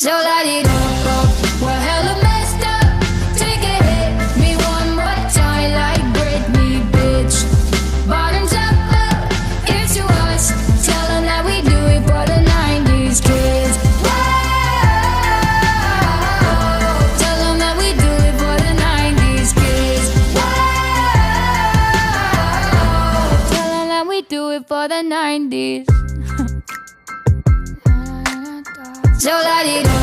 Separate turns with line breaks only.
So light it up, we're hella messed up. Take a hit, me one more time like Britney, bitch. Bottoms up, give to us. Tell them that we do it for the 90s kids. Whoa. Tell them that we do it for the 90s kids. Whoa. Tell them that we do it for the 90s. So light it up.